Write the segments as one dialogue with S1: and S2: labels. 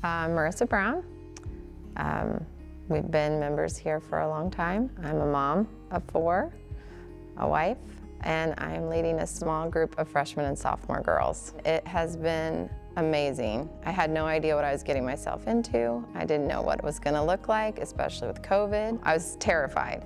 S1: Marissa Brown. We've been members here for a long time. I'm a mom of 4, a wife, and I'm leading a small group of freshman and sophomore girls. It has been amazing. I had no idea what I was getting myself into. I didn't know what it was going to look like, especially with COVID. I was terrified.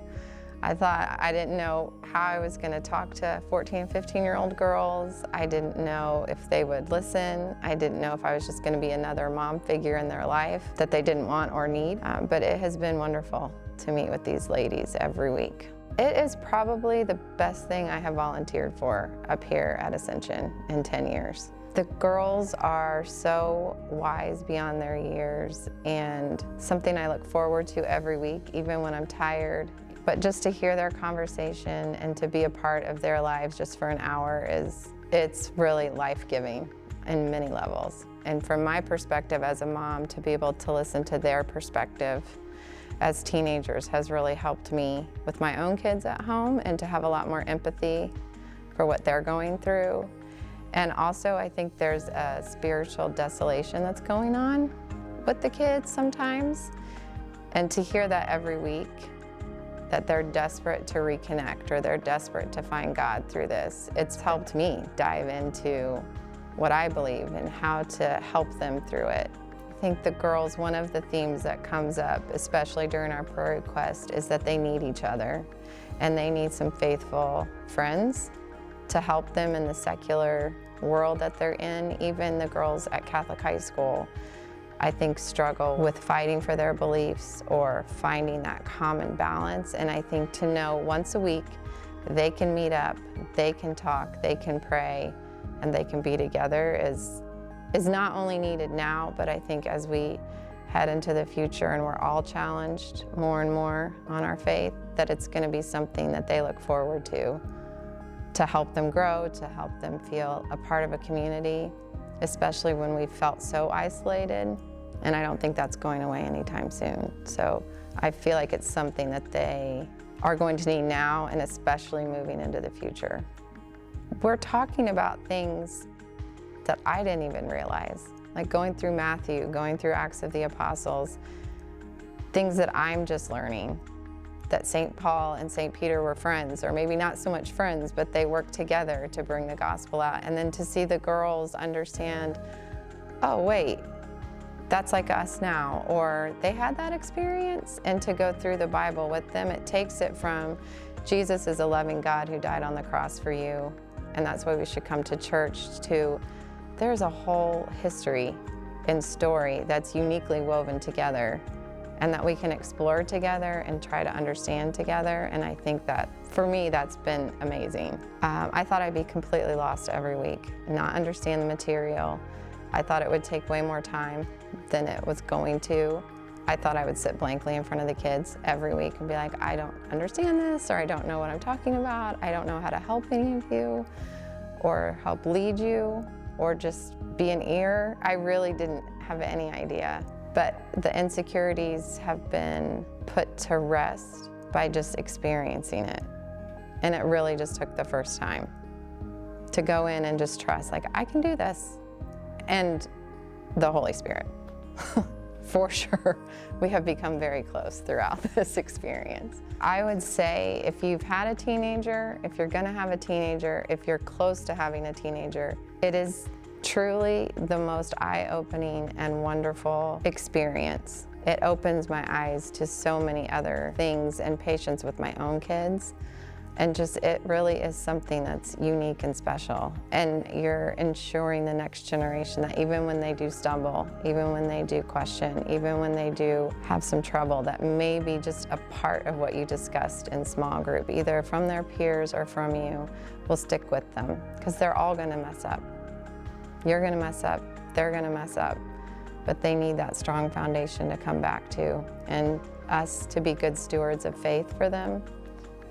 S1: I didn't know how I was going to talk to 14 and 15-year-old girls. I didn't know if they would listen. I didn't know if I was just going to be another mom figure in their life that they didn't want or need. But it has been wonderful to meet with these ladies every week. It is probably the best thing I have volunteered for up here at Ascension in 10 years. The girls are so wise beyond their years and something I look forward to every week, even when I'm tired. But just to hear their conversation and to be a part of their lives just for an hour it's really life-giving in many levels. And from my perspective as a mom, to be able to listen to their perspective as teenagers has really helped me with my own kids at home and to have a lot more empathy for what they're going through. And also I think there's a spiritual desolation that's going on with the kids sometimes. And to hear that every week, that they're desperate to reconnect or they're desperate to find God through this. It's helped me dive into what I believe and how to help them through it. I think the girls, one of the themes that comes up, especially during our prayer request, is that they need each other and they need some faithful friends to help them in the secular world that they're in. Even the girls at Catholic high school, I think, struggle with fighting for their beliefs or finding that common balance. And I think to know once a week they can meet up, they can talk, they can pray, and they can be together is not only needed now, but I think as we head into the future and we're all challenged more and more on our faith, that it's going to be something that they look forward to help them grow, to help them feel a part of a community, especially when we've felt so isolated. And I don't think that's going away anytime soon. So I feel like it's something that they are going to need now and especially moving into the future. We're talking about things that I didn't even realize, like going through Matthew, going through Acts of the Apostles, things that I'm just learning, that St. Paul and St. Peter were friends, or maybe not so much friends, but they worked together to bring the gospel out. And then to see the girls understand, oh wait, that's like us now, or they had that experience, and to go through the Bible with them, it takes it from Jesus is a loving God who died on the cross for you, and that's why we should come to church, to there's a whole history and story that's uniquely woven together and that we can explore together and try to understand together. And I think that, for me, that's been amazing. I thought I'd be completely lost every week, not understand the material. I thought it would take way more time than it was going to. I thought I would sit blankly in front of the kids every week and be like, I don't understand this, or I don't know what I'm talking about. I don't know how to help any of you, or help lead you, or just be an ear. I really didn't have any idea. But the insecurities have been put to rest by just experiencing it. And it really just took the first time to go in and just trust, like, I can do this. And the Holy Spirit, for sure. We have become very close throughout this experience. I would say if you've had a teenager, if you're gonna have a teenager, if you're close to having a teenager, it is truly the most eye-opening and wonderful experience. It opens my eyes to so many other things and patience with my own kids. And just, it really is something that's unique and special. And you're ensuring the next generation that even when they do stumble, even when they do question, even when they do have some trouble, that may be just a part of what you discussed in small group, either from their peers or from you, will stick with them. Because they're all gonna mess up. You're gonna mess up, they're gonna mess up. But they need that strong foundation to come back to, and us to be good stewards of faith for them,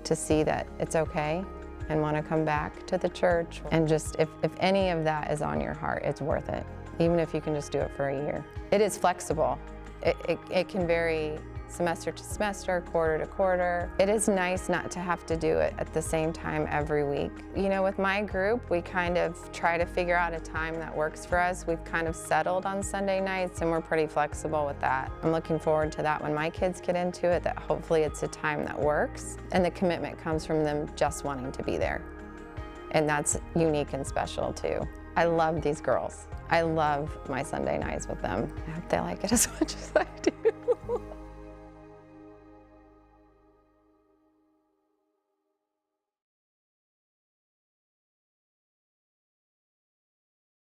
S1: to see that it's okay and want to come back to the church. And just, if any of that is on your heart, it's worth it, even if you can just do it for a year. It is flexible. It can vary semester to semester, quarter to quarter. It is nice not to have to do it at the same time every week. You know, with my group, we kind of try to figure out a time that works for us. We've kind of settled on Sunday nights and we're pretty flexible with that. I'm looking forward to that when my kids get into it, that hopefully it's a time that works and the commitment comes from them just wanting to be there. And that's unique and special too. I love these girls. I love my Sunday nights with them. I hope they like it as much as I do.